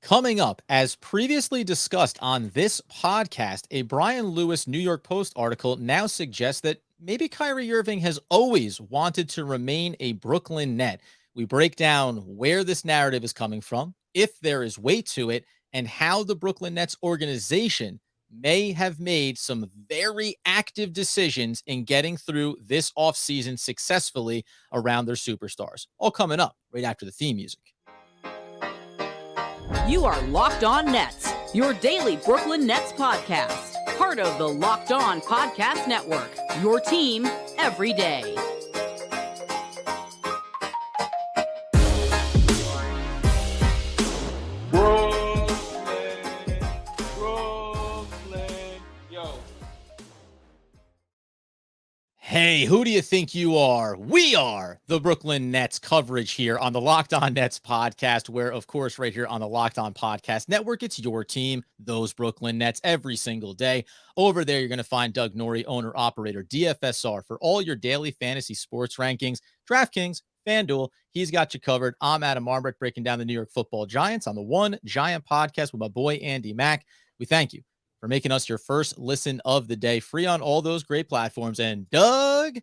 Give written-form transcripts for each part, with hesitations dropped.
Coming up, as previously discussed on this podcast, a Brian Lewis New York Post article now suggests that maybe Kyrie Irving has always wanted to remain a Brooklyn Net. We break down where this narrative is coming from, if there is weight to it, and how the Brooklyn Nets organization may have made some very active decisions in getting through this offseason successfully around their superstars. All coming up right after the theme music. You are Locked On Nets, your daily Brooklyn Nets podcast. Part of the Locked On Podcast Network, your team every day. Brooklyn, yo. Hey, who do you think you are? We are the Brooklyn Nets coverage here on the Locked On Nets podcast, where, of course, right here on the Locked On Podcast Network, it's your team, those Brooklyn Nets, every single day. Over there, you're going to find Doug Norrie, owner-operator, DFSR, for all your daily fantasy sports rankings, DraftKings, FanDuel. He's got you covered. I'm Adam Armbrecht, breaking down the New York Football Giants on the One Giant podcast with my boy, Andy Mack. We thank you for making us your first listen of the day, free on all those great platforms. And Doug,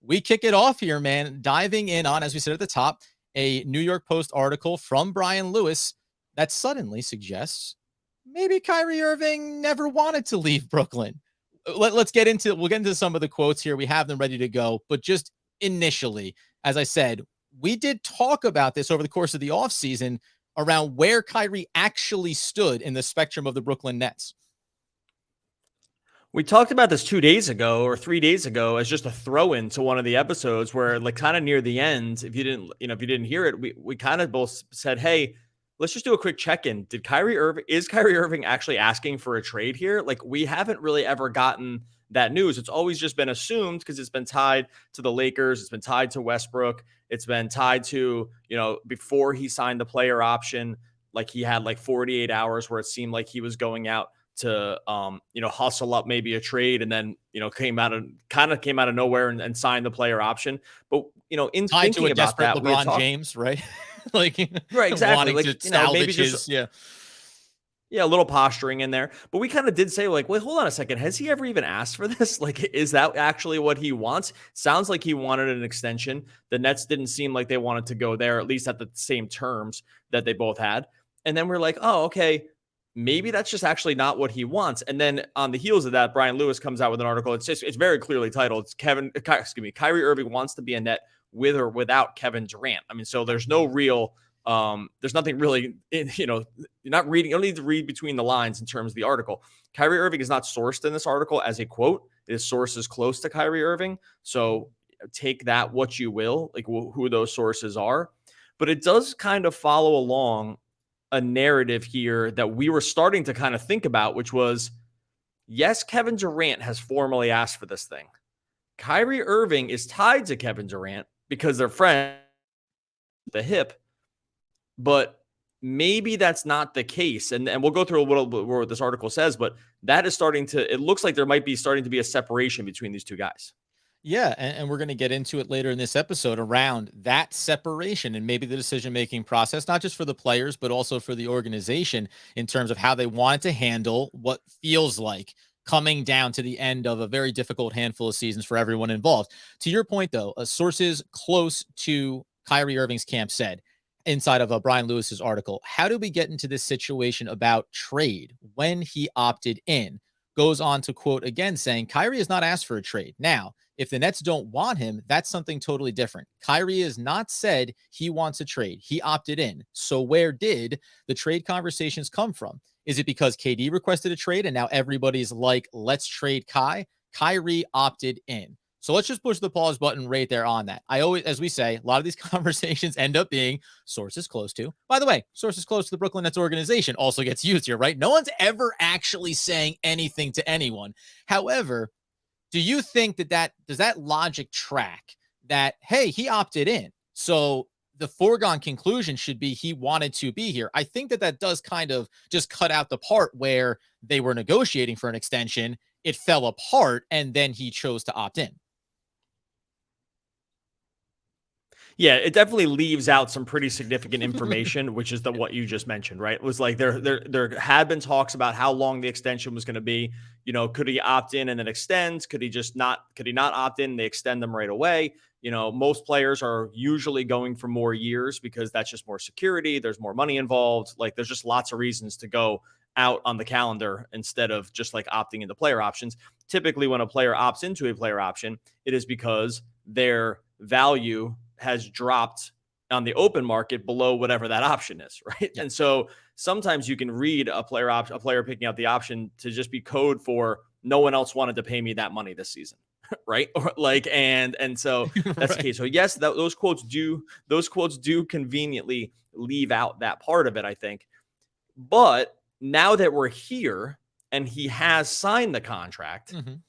we kick it off here, man, diving in on, as we said at the top, a New York Post article from Brian Lewis that suddenly suggests maybe Kyrie Irving never wanted to leave Brooklyn. We'll get into some of the quotes here. We have them ready to go, but just initially, as I said, we did talk about this over the course of the offseason around where Kyrie actually stood in the spectrum of the Brooklyn Nets. We talked about this 2 days ago or 3 days ago as just a throw in to one of the episodes where, like, kind of near the end, if you didn't hear it, we kind of both said, hey, let's just do a quick check-in. Is Kyrie Irving actually asking for a trade here? Like, we haven't really ever gotten that news. It's always just been assumed because it's been tied to the Lakers. It's been tied to Westbrook. It's been tied to, before he signed the player option, like he had like 48 hours where it seemed like he was going out to hustle up maybe a trade, and then came out of nowhere and signed the player option. But in tied thinking to a about desperate that, LeBron James, right? Right, exactly. Wanting to salvage maybe just his, a little posturing in there. But we kind of did say, like, wait, hold on a second. Has he ever even asked for this? Like, is that actually what he wants? Sounds like he wanted an extension. The Nets didn't seem like they wanted to go there, at least at the same terms that they both had. And then we're like, oh, okay, maybe that's just actually not what he wants. And then on the heels of that, Brian Lewis comes out with an article. It's very clearly titled, Kyrie Irving wants to be a Net with or without Kevin Durant. I mean, so there's no real, there's nothing really, you're not reading, you don't need to read between the lines in terms of the article. Kyrie Irving is not sourced in this article as a quote. His source is close to Kyrie Irving. So take that what you will, like who those sources are. But it does kind of follow along a narrative here that we were starting to kind of think about, which was, yes, Kevin Durant has formally asked for this thing. Kyrie Irving is tied to Kevin Durant because they're friends at the hip, but maybe that's not the case. And we'll go through a little bit what this article says, but that is it looks like there might be starting to be a separation between these two guys. Yeah, and we're going to get into it later in this episode around that separation and maybe the decision-making process, not just for the players, but also for the organization in terms of how they wanted to handle what feels like coming down to the end of a very difficult handful of seasons for everyone involved. To your point, though, sources close to Kyrie Irving's camp said, inside of Brian Lewis's article, how did we get into this situation about trade when he opted in? Goes on to quote again saying, Kyrie has not asked for a trade. Now, if the Nets don't want him, that's something totally different. Kyrie has not said he wants a trade. He opted in. So where did the trade conversations come from? Is it because KD requested a trade and now everybody's like, let's trade Kai? Kyrie opted in. So let's just push the pause button right there on that. I always, as we say, a lot of these conversations end up being sources close to. By the way, sources close to the Brooklyn Nets organization also gets used here, right? No one's ever actually saying anything to anyone. However, do you think does that logic track that, hey, he opted in, so the foregone conclusion should be he wanted to be here? I think that does kind of just cut out the part where they were negotiating for an extension, it fell apart, and then he chose to opt in. Yeah, it definitely leaves out some pretty significant information, which is what you just mentioned, right? It was like there had been talks about how long the extension was going to be. Could he opt in and then extend? Could he not opt in? And they extend them right away. Most players are usually going for more years because that's just more security. There's more money involved. Like there's just lots of reasons to go out on the calendar instead of just like opting into player options. Typically, when a player opts into a player option, it is because their value has dropped on the open market below whatever that option is, right? Yeah. And so sometimes you can read a player picking up the option to just be code for no one else wanted to pay me that money this season, right? Or like and so that's the Right. case. So yes, those quotes do conveniently leave out that part of it, I think. But now that we're here and he has signed the contract, Mhm.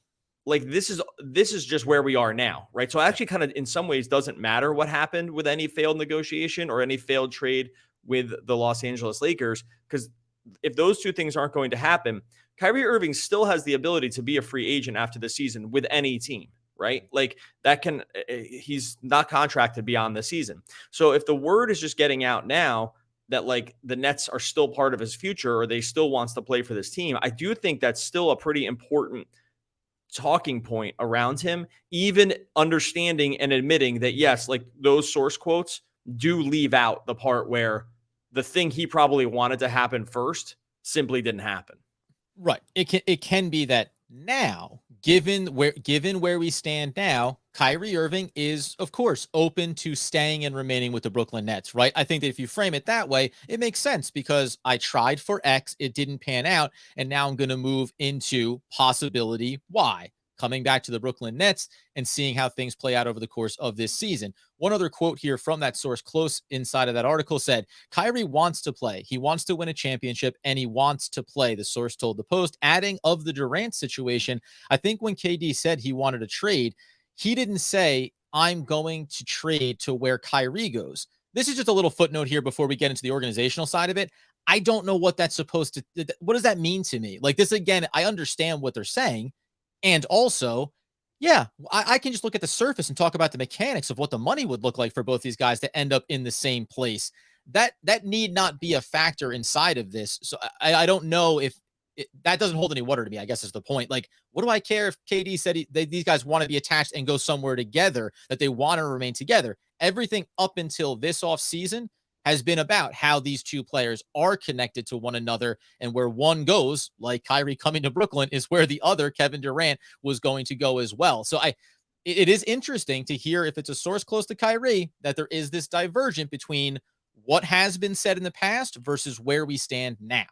like this is just where we are now, right? So it actually kind of in some ways doesn't matter what happened with any failed negotiation or any failed trade with the Los Angeles Lakers, because if those two things aren't going to happen, Kyrie Irving still has the ability to be a free agent after the season with any team, right? Like he's not contracted beyond the season. So if the word is just getting out now that like the Nets are still part of his future or they still wants to play for this team, I do think that's still a pretty important talking point around him, even understanding and admitting that, yes, like those source quotes do leave out the part where the thing he probably wanted to happen first simply didn't happen. Right. It can be that now, given where we stand now, Kyrie Irving is, of course, open to staying and remaining with the Brooklyn Nets, right? I think that if you frame it that way, it makes sense because I tried for X, it didn't pan out, and now I'm going to move into possibility Y, coming back to the Brooklyn Nets and seeing how things play out over the course of this season. One other quote here from that source close inside of that article said, Kyrie wants to play. He wants to win a championship and he wants to play, the source told the Post, adding of the Durant situation. I think when KD said he wanted a trade, he didn't say, I'm going to trade to where Kyrie goes. This is just a little footnote here before we get into the organizational side of it. I don't know what that's supposed to, what does that mean to me? Like this, again, I understand what they're saying. And also, yeah, I can just look at the surface and talk about the mechanics of what the money would look like for both these guys to end up in the same place. That need not be a factor inside of this. So I don't know if that doesn't hold any water to me, I guess is the point. Like, what do I care if KD said these guys want to be attached and go somewhere together, that they want to remain together? Everything up until this off season has been about how these two players are connected to one another, and where one goes, like Kyrie coming to Brooklyn, is where the other, Kevin Durant, was going to go as well. So it is interesting to hear, if it's a source close to Kyrie, that there is this divergent between what has been said in the past versus where we stand now.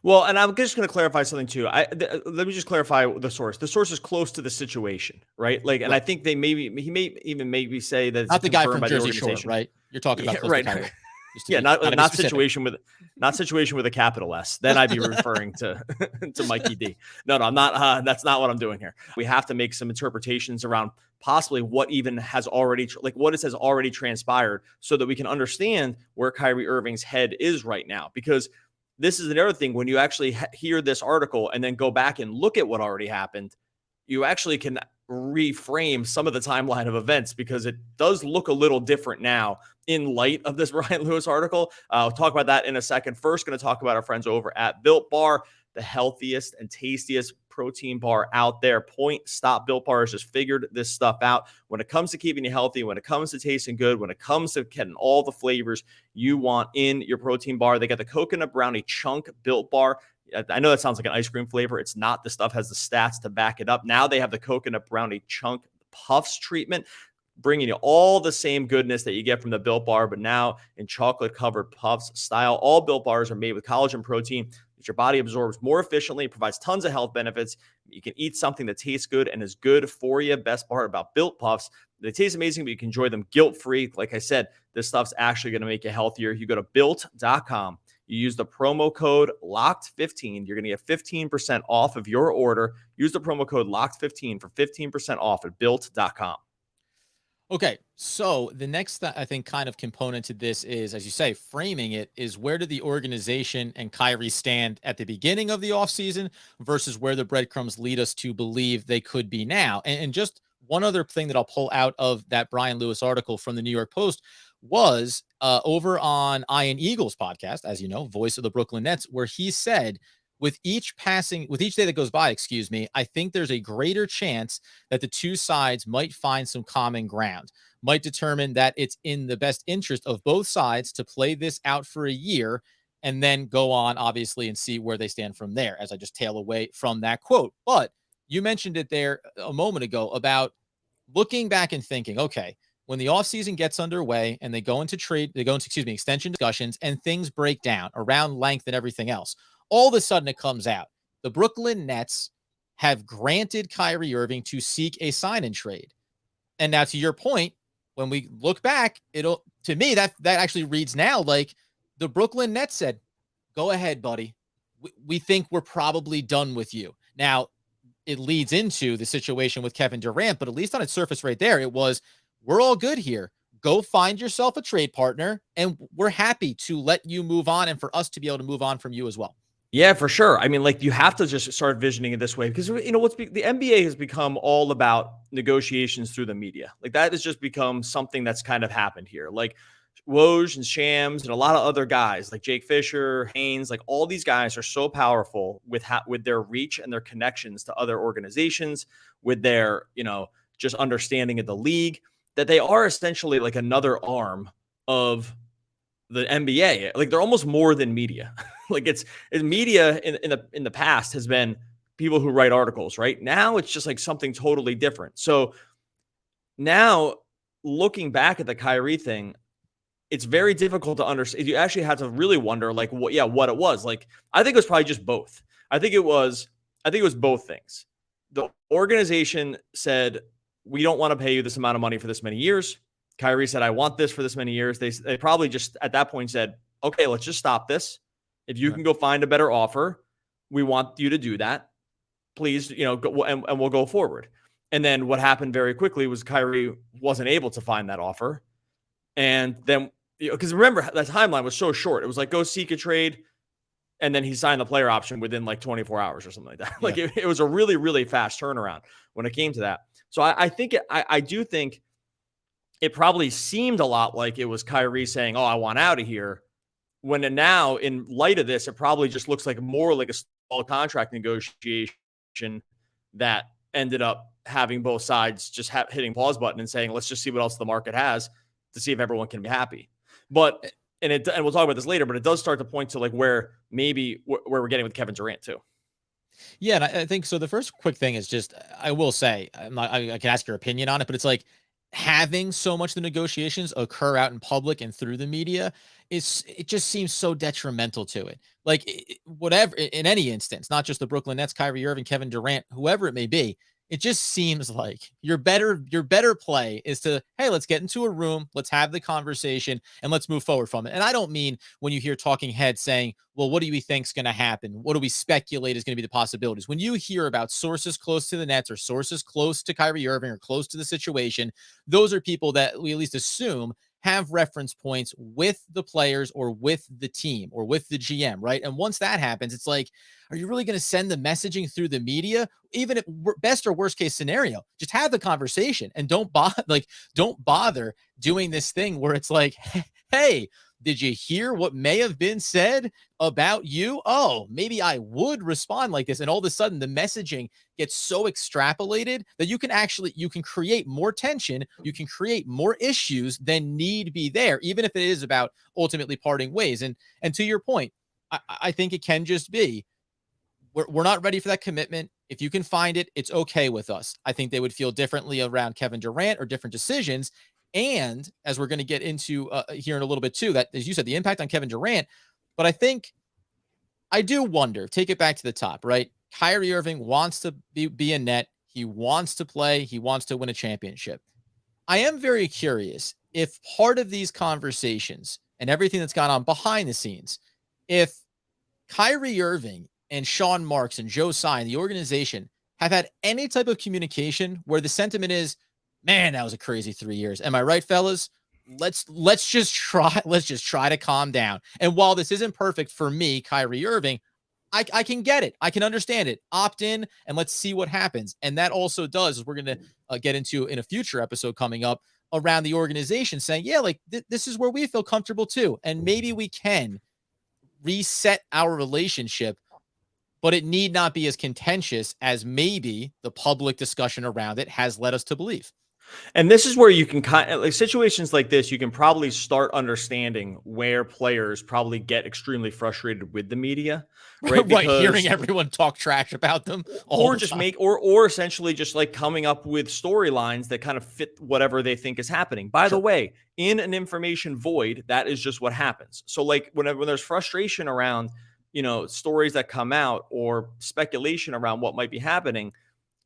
Well, and I'm just going to clarify something too. Let me just clarify the source. The source is close to the situation, right? Like, and I Right. think he may even maybe say that it's Not the guy confirmed from by the Jersey Shore, organization. right? You're talking Yeah, about close to right. Kyrie. Just to Yeah, be gotta be not specific. situation with a capital S. Then I'd be referring to to Mikey D. No, I'm not. That's not what I'm doing here. We have to make some interpretations around possibly what even has already what has already transpired, so that we can understand where Kyrie Irving's head is right now. Because this is another thing, when you actually hear this article and then go back and look at what already happened, you actually can reframe some of the timeline of events, because it does look a little different now in light of this Ryan Lewis article. I'll talk about that in a second. First, going to talk about our friends over at Built Bar, the healthiest and tastiest protein bar out there. Point Stop Built Bar has just figured this stuff out. When it comes to keeping you healthy, when it comes to tasting good, when it comes to getting all the flavors you want in your protein bar, they got the coconut brownie chunk Built Bar. I know that sounds like an ice cream flavor. It's not. The stuff has the stats to back it up. Now they have the coconut brownie chunk puffs treatment, bringing you all the same goodness that you get from the Built Bar, but now in chocolate covered puffs style. All Built Bars are made with collagen protein that your body absorbs more efficiently. It provides tons of health benefits. You can eat something that tastes good and is good for you. Best part about Built Puffs, they taste amazing, but you can enjoy them guilt-free. Like I said, this stuff's actually going to make you healthier. You go to built.com. You use the promo code LOCKED15. You're going to get 15% off of your order. Use the promo code LOCKED15 for 15% off at built.com. Okay, so the next, I think, kind of component to this is, as you say, framing it, is where did the organization and Kyrie stand at the beginning of the offseason versus where the breadcrumbs lead us to believe they could be now? And just one other thing that I'll pull out of that Brian Lewis article from the New York Post was over on Ian Eagles podcast, as you know, voice of the Brooklyn Nets, where he said, with each day that goes by, I think there's a greater chance that the two sides might find some common ground, might determine that it's in the best interest of both sides to play this out for a year and then go on, obviously, and see where they stand from there, as I just tail away from that quote. But you mentioned it there a moment ago about looking back and thinking, okay, when the offseason gets underway and they go into extension discussions and things break down around length and everything else, all of a sudden it comes out. The Brooklyn Nets have granted Kyrie Irving to seek a sign and trade. And now, to your point, when we look back, to me, that actually reads now like the Brooklyn Nets said, go ahead, buddy. We think we're probably done with you. Now, it leads into the situation with Kevin Durant, but at least on its surface right there, it was, we're all good here. Go find yourself a trade partner, and we're happy to let you move on and for us to be able to move on from you as well. Yeah, for sure. I mean, like, you have to just start visioning it this way because, you know, the NBA has become all about negotiations through the media. Like, that has just become something that's kind of happened here. Like, Woj and Shams and a lot of other guys like Jake Fisher, Haynes, like all these guys are so powerful with their reach and their connections to other organizations, with their, you know, just understanding of the league, that they are essentially like another arm of the NBA. Like, they're almost more than media. Like, it's media in the past has been people who write articles, right? Now it's just like something totally different. So now, looking back at the Kyrie thing, it's very difficult to understand. You actually have to really wonder, like, what it was. Like, I think it was probably just both. I think it was both things. The organization said, we don't want to pay you this amount of money for this many years. Kyrie said, I want this for this many years. They probably just at that point said, okay, let's just stop this. If you can go find a better offer, we want you to do that. Please, you know, go, and we'll go forward. And then what happened very quickly was Kyrie wasn't able to find that offer. And then, because remember, that timeline was so short. It was like, go seek a trade. And then he signed the player option within like 24 hours or something like that. Like, it was a really, really fast turnaround when it came to that. So I do think it probably seemed a lot like it was Kyrie saying, oh, I want out of here. When now, in light of this, it probably just looks like more like a small contract negotiation that ended up having both sides just hitting pause button and saying, let's just see what else the market has to see if everyone can be happy. But and we'll talk about this later, but it does start to point to like where we're getting with Kevin Durant too. Yeah, and I think so. The first quick thing is just, I will say, I can ask your opinion on it, but it's like having so much of the negotiations occur out in public and through the media, it just seems so detrimental to it. Like, whatever, in any instance, not just the Brooklyn Nets, Kyrie Irving, Kevin Durant, whoever it may be, it just seems like your better play is to, hey, let's get into a room, let's have the conversation, and let's move forward from it. And I don't mean when you hear talking heads saying, well, what do we think's going to happen? What do we speculate is going to be the possibilities? When you hear about sources close to the Nets or sources close to Kyrie Irving or close to the situation, those are people that we at least assume have reference points with the players or with the team or with the GM, right? And once that happens, it's like, are you really going to send the messaging through the media? Even if best or worst case scenario, just have the conversation and don't bother doing this thing where it's like, hey, did you hear what may have been said about you? Oh, maybe I would respond like this. And all of a sudden the messaging gets so extrapolated that you can create more tension. You can create more issues than need be there, even if it is about ultimately parting ways. And to your point, I think it can just be, we're not ready for that commitment. If you can find it, it's okay with us. I think they would feel differently around Kevin Durant or different decisions. And as we're going to get into here in a little bit too, that, as you said, the impact on Kevin Durant. But I do wonder, take it back to the top, right? Kyrie Irving wants to be a net. He wants to play. He wants to win a championship. I am very curious if part of these conversations and everything that's gone on behind the scenes, if Kyrie Irving and Sean Marks and Joe Tsai and the organization have had any type of communication where the sentiment is, man, that was a crazy 3 years. Am I right, fellas? Let's just try to calm down. And while this isn't perfect for me, Kyrie Irving, I can get it. I can understand it. Opt in and let's see what happens. And that also does, as we're going to get into in a future episode coming up, around the organization saying, yeah, like this is where we feel comfortable too. And maybe we can reset our relationship, but it need not be as contentious as maybe the public discussion around it has led us to believe. And this is where you can kind of like situations like this, you can probably start understanding where players probably get extremely frustrated with the media, right? Right. Hearing Because everyone talk trash about them or just make or essentially just like coming up with storylines that kind of fit whatever they think is happening. By the way, in an information void, that is just what happens. So like when there's frustration around, stories that come out or speculation around what might be happening,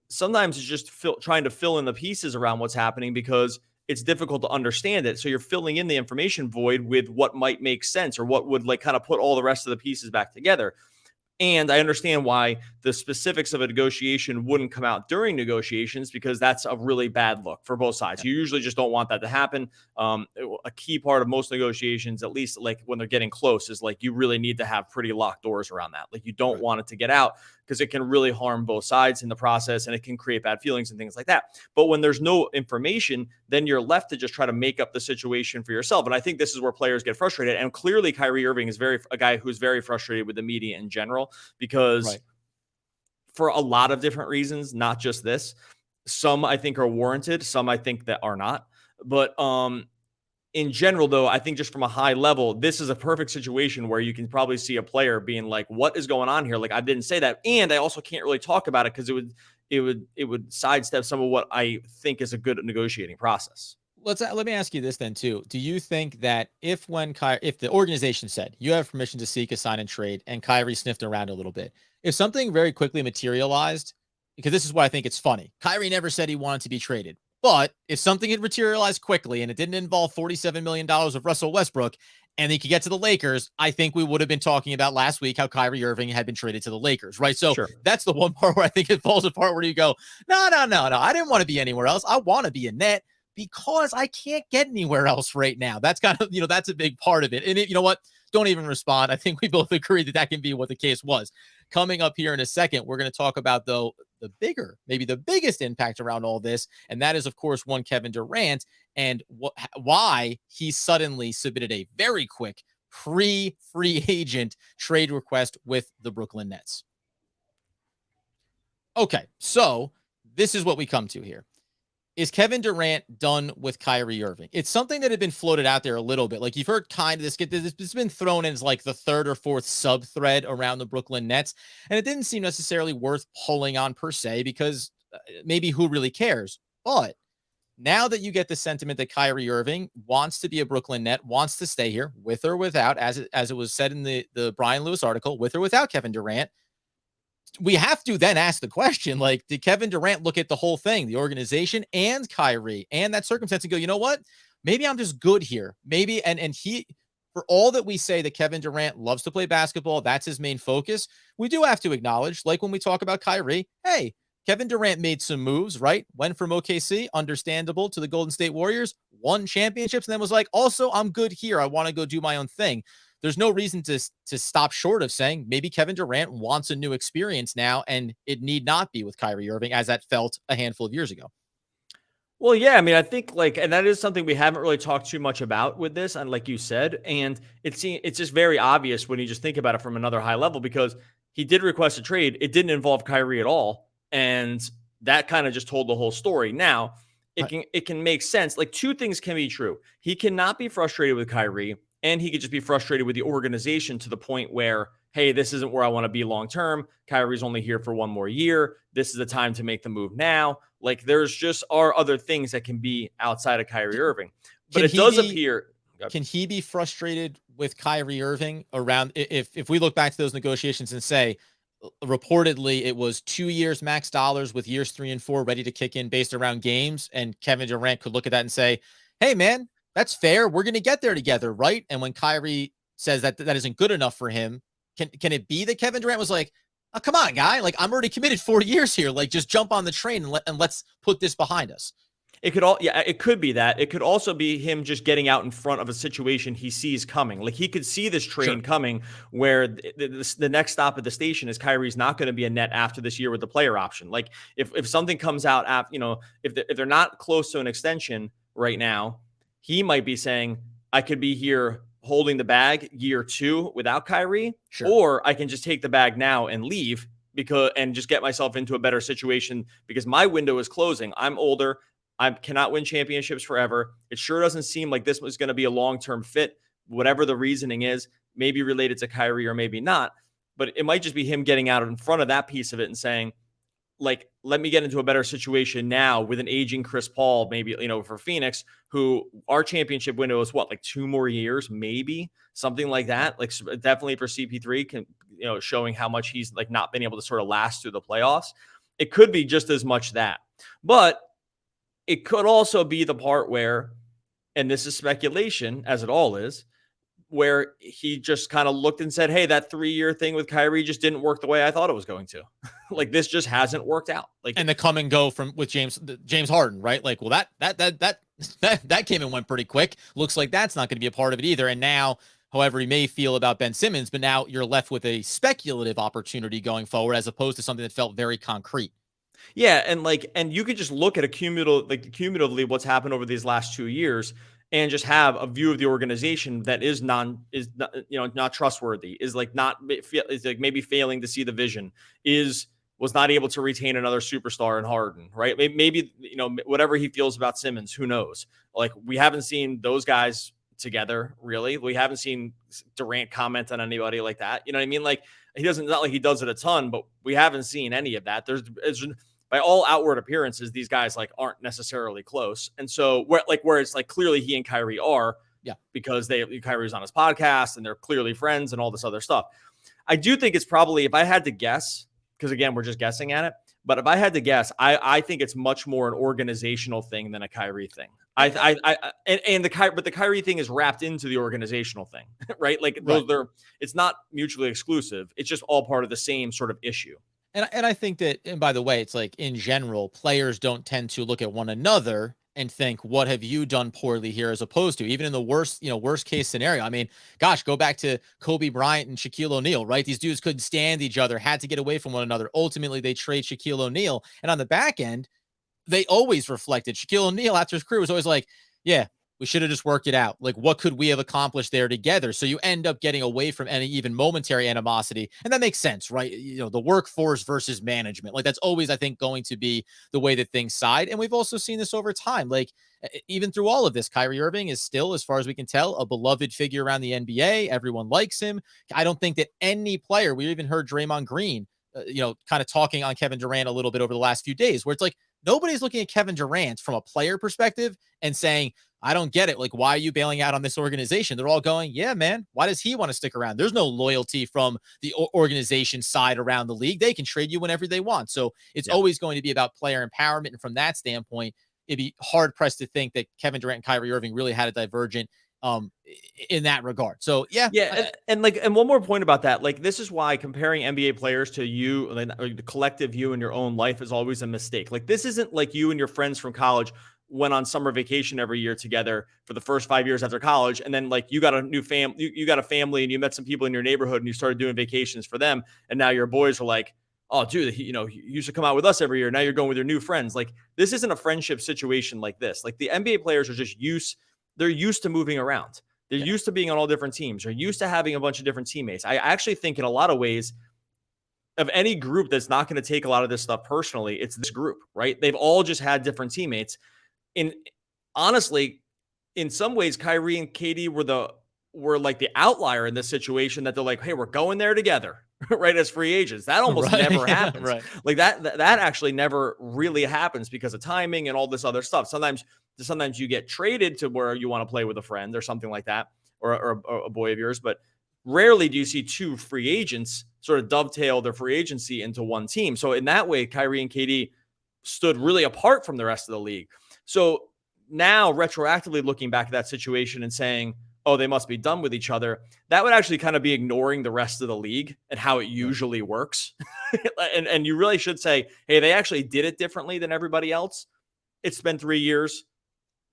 sometimes it's just trying to fill in the pieces around what's happening because it's difficult to understand it. So you're filling in the information void with what might make sense or what would like kind of put all the rest of the pieces back together. And I understand why the specifics of a negotiation wouldn't come out during negotiations, because that's a really bad look for both sides. You usually just don't want that to happen. A key part of most negotiations, at least like when they're getting close, is like you really need to have pretty locked doors around that. Like you don't want it to get out because it can really harm both sides in the process and it can create bad feelings and things like that. But when there's no information, then you're left to just try to make up the situation for yourself. And I think this is where players get frustrated. And clearly Kyrie Irving is a guy who's very frustrated with the media in general, because for a lot of different reasons, not just this, some I think are warranted, some I think that are not. But in general, though, I think just from a high level, this is a perfect situation where you can probably see a player being like, what is going on here? Like, I didn't say that. And I also can't really talk about it because it would sidestep some of what I think is a good negotiating process. Let me ask you this then too. Do you think that if the organization said you have permission to seek a sign and trade and Kyrie sniffed around a little bit, if something very quickly materialized, because this is why I think it's funny. Kyrie never said he wanted to be traded. But if something had materialized quickly and it didn't involve $47 million of Russell Westbrook and he could get to the Lakers, I think we would have been talking about last week how Kyrie Irving had been traded to the Lakers, right? So that's the one part where I think it falls apart, where you go, no. I didn't want to be anywhere else. I want to be a net because I can't get anywhere else right now. That's kind of, that's a big part of it. And you know what? Don't even respond. I think we both agree that can be what the case was. Coming up here in a second, we're going to talk about, though, maybe the biggest impact around all this. And that is, of course, one Kevin Durant and why he suddenly submitted a very quick free agent trade request with the Brooklyn Nets. Okay, so this is what we come to here. Is Kevin Durant done with Kyrie Irving? It's something that had been floated out there a little bit. Like you've heard kind of this it's been thrown in as like the third or fourth sub thread around the Brooklyn Nets. And it didn't seem necessarily worth pulling on per se, because maybe who really cares? But now that you get the sentiment that Kyrie Irving wants to be a Brooklyn Net, wants to stay here with or without, as it was said in the Brian Lewis article, with or without Kevin Durant, we have to then ask the question, like, did Kevin Durant look at the whole thing, the organization and Kyrie and that circumstance, and go, you know what? Maybe I'm just good here. Maybe, and he, for all that we say that Kevin Durant loves to play basketball, that's his main focus, we do have to acknowledge, like when we talk about Kyrie, hey, Kevin Durant made some moves, right? Went from OKC, understandable, to the Golden State Warriors, won championships, and then was like, also, I'm good here. I want to go do my own thing. There's no reason to stop short of saying maybe Kevin Durant wants a new experience now, and it need not be with Kyrie Irving as that felt a handful of years ago. Well, yeah, I mean, I think and that is something we haven't really talked too much about with this, and like you said, and it's just very obvious when you just think about it from another high level, because he did request a trade. It didn't involve Kyrie at all, and that kind of just told the whole story. Now, it can make sense. Like, two things can be true. He cannot be frustrated with Kyrie, and he could just be frustrated with the organization to the point where, hey, this isn't where I want to be long term. Kyrie's only here for one more year. This is the time to make the move now. Like, there's just are other things that can be outside of Kyrie Irving. But it does appear. Can he be frustrated with Kyrie Irving around, if we look back to those negotiations and say, reportedly it was 2 years max dollars with years 3 and 4 ready to kick in based around games, and Kevin Durant could look at that and say, hey man, that's fair. We're going to get there together, right? And when Kyrie says that isn't good enough for him, can it be that Kevin Durant was like, oh, come on, guy. Like, I'm already committed 4 years here. Like, just jump on the train and let's put this behind us. It could be that. It could also be him just getting out in front of a situation he sees coming. Like he could see this train coming where the next stop at the station is Kyrie's not going to be a net after this year with the player option. Like if something comes out after, if they're not close to an extension right now, he might be saying, I could be here holding the bag year 2 without Kyrie, or I can just take the bag now and leave and just get myself into a better situation because my window is closing. I'm older. I cannot win championships forever. It sure doesn't seem like this was going to be a long-term fit, whatever the reasoning is, maybe related to Kyrie or maybe not. But it might just be him getting out in front of that piece of it and saying, like, let me get into a better situation now with an aging Chris Paul, maybe, for Phoenix, who our championship window is like 2 more years, maybe something like that. Like definitely for CP3 can, showing how much he's like not been able to sort of last through the playoffs. It could be just as much that, but it could also be the part where, and this is speculation as it all is, where he just kind of looked and said, hey, that 3-year thing with Kyrie just didn't work the way I thought it was going to. Like this just hasn't worked out. Like, and the come and go with James Harden, right? Like, well, that came and went pretty quick. Looks like that's not going to be a part of it either. And now, however he may feel about Ben Simmons, but now you're left with a speculative opportunity going forward as opposed to something that felt very concrete. Yeah, and you could just look at cumulatively what's happened over these last 2 years and just have a view of the organization that is not trustworthy, is like maybe failing to see the vision, was not able to retain another superstar in Harden, right? Maybe whatever he feels about Simmons, who knows? Like we haven't seen those guys together really. We haven't seen Durant comment on anybody like that. You know what I mean? Like not like he does it a ton, but we haven't seen any of that. There's by all outward appearances, these guys like aren't necessarily close. And so where it's like clearly he and Kyrie are, because Kyrie's on his podcast and they're clearly friends and all this other stuff. I do think it's probably, if I had to guess, because again, we're just guessing at it, but if I had to guess, I think it's much more an organizational thing than a Kyrie thing. But the Kyrie thing is wrapped into the organizational thing, right? Like it's not mutually exclusive. It's just all part of the same sort of issue. And I think that, and by the way, it's like in general, players don't tend to look at one another and think, what have you done poorly here? As opposed to even in the worst case scenario. I mean, gosh, go back to Kobe Bryant and Shaquille O'Neal, right? These dudes couldn't stand each other, had to get away from one another. Ultimately, they trade Shaquille O'Neal. And on the back end, they always reflected. Shaquille O'Neal after his career was always like, yeah, we should have just worked it out. Like, what could we have accomplished there together? So you end up getting away from any even momentary animosity. And that makes sense, right? The workforce versus management. Like, that's always, I think, going to be the way that things side. And we've also seen this over time. Like, even through all of this, Kyrie Irving is still, as far as we can tell, a beloved figure around the NBA. Everyone likes him. I don't think that any player, we even heard Draymond Green, kind of talking on Kevin Durant a little bit over the last few days, where it's like, nobody's looking at Kevin Durant from a player perspective and saying, I don't get it. Like, why are you bailing out on this organization? They're all going, yeah, man, why does he want to stick around? There's no loyalty from the organization side around the league. They can trade you whenever they want. So it's always going to be about player empowerment. And from that standpoint, it'd be hard pressed to think that Kevin Durant and Kyrie Irving really had a divergent in that regard. So and one more point about that, like this is why comparing NBA players to you, the collective you in your own life, is always a mistake. Like this isn't like you and your friends from college went on summer vacation every year together for the first 5 years after college, and then like you got a new family, you got a family, and you met some people in your neighborhood, and you started doing vacations for them, and now your boys are like, oh, dude, you used to come out with us every year. Now you're going with your new friends. Like this isn't a friendship situation like this. Like the NBA players are just they're used to moving around. They're used to being on all different teams. They're used to having a bunch of different teammates. I actually think in a lot of ways, of any group that's not going to take a lot of this stuff personally, it's this group, right? They've all just had different teammates. Honestly, in some ways, Kyrie and KD were like the outlier in this situation, that they're like, hey, we're going there together, right? As free agents. That almost never happens. Right. Like that actually never really happens because of timing and all this other stuff. Sometimes you get traded to where you want to play with a friend or something like that, or a boy of yours, but rarely do you see two free agents sort of dovetail their free agency into one team. So in that way, Kyrie and KD stood really apart from the rest of the league. So now retroactively looking back at that situation and saying, oh, they must be done with each other, that would actually kind of be ignoring the rest of the league and how it usually works. and you really should say, hey, they actually did it differently than everybody else. it's been 3 years.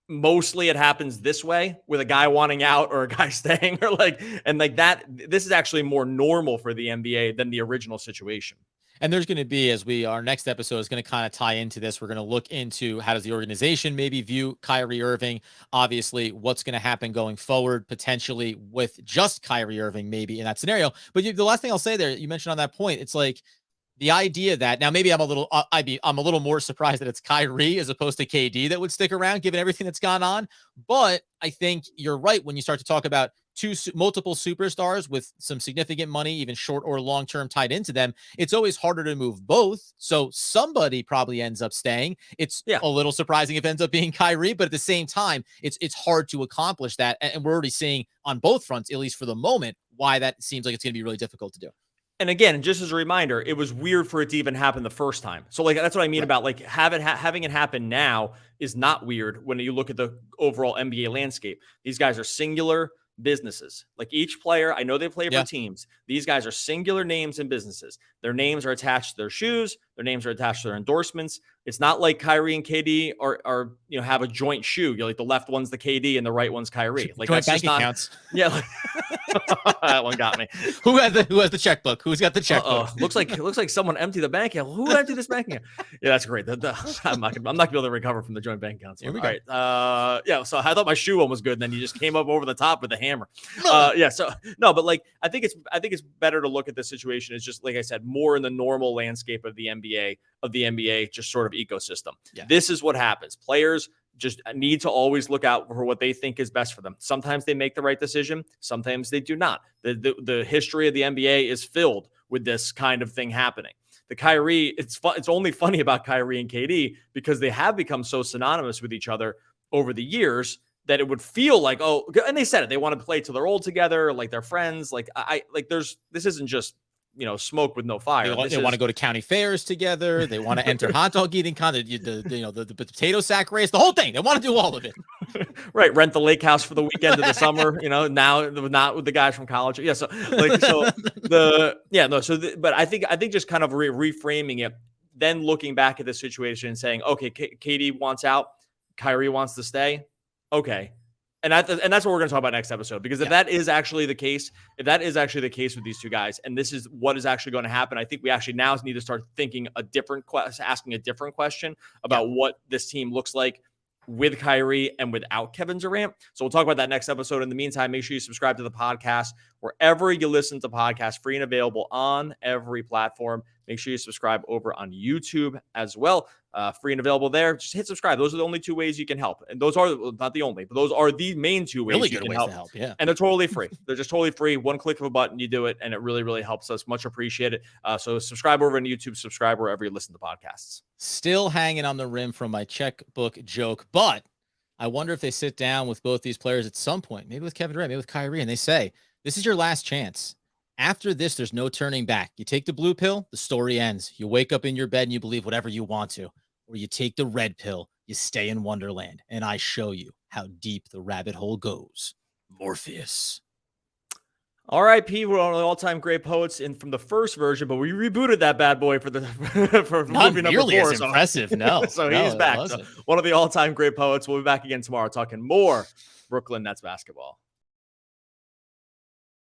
Mostly it happens this way with a guy wanting out or a guy staying or that. This is actually more normal for the NBA than the original situation. And there's going to be, our next episode is going to kind of tie into this. We're going to look into how does the organization maybe view Kyrie Irving, obviously what's going to happen going forward, potentially with just Kyrie Irving, maybe in that scenario. But the last thing I'll say there, you mentioned on that point, it's like, the idea that now maybe I'm a little more surprised that it's Kyrie as opposed to KD that would stick around given everything that's gone on. But I think you're right when you start to talk about multiple superstars with some significant money, even short or long term tied into them. It's always harder to move both. So somebody probably ends up staying. It's a little surprising if it ends up being Kyrie, but at the same time, it's hard to accomplish that. And we're already seeing on both fronts, at least for the moment, why that seems like it's going to be really difficult to do. And again, just as a reminder, it was weird for it to even happen the first time. So that's what I mean about having it happen now is not weird when you look at the overall NBA landscape. These guys are singular businesses. Like each player, I know they play for teams. These guys are singular names and businesses. Their names are attached to their shoes. Their names are attached to their endorsements. It's not like Kyrie and KD are have a joint shoe. Like the left one's the KD and the right one's Kyrie. Like joint bank accounts. Yeah. That one got me. Who has the checkbook? Who's got the checkbook? Looks like someone emptied the bank account. Who emptied this bank account? Yeah, that's great. I'm not gonna be able to recover from the joint bank accounts. Here we go. All right. So I thought my shoe one was good, and then you just came up over the top with the hammer. So no, but I think it's better to look at the situation as just like I said, more in the normal landscape of the NBA, just sort of ecosystem. Yeah. This is what happens. Players just need to always look out for what they think is best for them. Sometimes they make the right decision. Sometimes they do not. The history of the NBA is filled with this kind of thing happening. The Kyrie, it's only funny about Kyrie and KD because they have become so synonymous with each other over the years that it would feel like, and they said it, they want to play till they're old together, like they're friends. This isn't just, smoke with no fire. They want to go to county fairs together. They want to enter hot dog eating the potato sack race, the whole thing. They want to do all of it. Right. Rent the lake house for the weekend of the summer, now not with the guys from college. Yeah. But I think just kind of reframing it, then looking back at the situation and saying, okay, KD wants out, Kyrie wants to stay. Okay. And that's what we're going to talk about next episode, because if that is actually the case, with these two guys, and this is what is actually going to happen, I think we actually now need to start thinking asking a different question about what this team looks like with Kyrie and without Kevin Durant. So we'll talk about that next episode. In the meantime, make sure you subscribe to the podcast wherever you listen to podcasts, free and available on every platform. Make sure you subscribe over on YouTube as well. Free and available there. Just hit subscribe. Those are the only two ways you can help. And those are not the only, but those are the main two ways really you good can ways help. To help. Yeah. And they're totally free. They're just totally free. One click of a button, you do it. And it really, really helps us. Much appreciated. So subscribe over on YouTube, subscribe wherever you listen to podcasts. Still hanging on the rim from my checkbook joke, but I wonder if they sit down with both these players at some point, maybe with Kevin Durant, maybe with Kyrie, and they say, this is your last chance. After this, there's no turning back. You take the blue pill, the story ends. You wake up in your bed and you believe whatever you want to. Or you take the red pill, you stay in Wonderland, and I show you how deep the rabbit hole goes. Morpheus. R.I.P. We're one of the all-time great poets from the first version, but we rebooted that bad boy for movie number 4. As impressive, no. So he's back. So one of the all-time great poets. We'll be back again tomorrow talking more Brooklyn Nets basketball.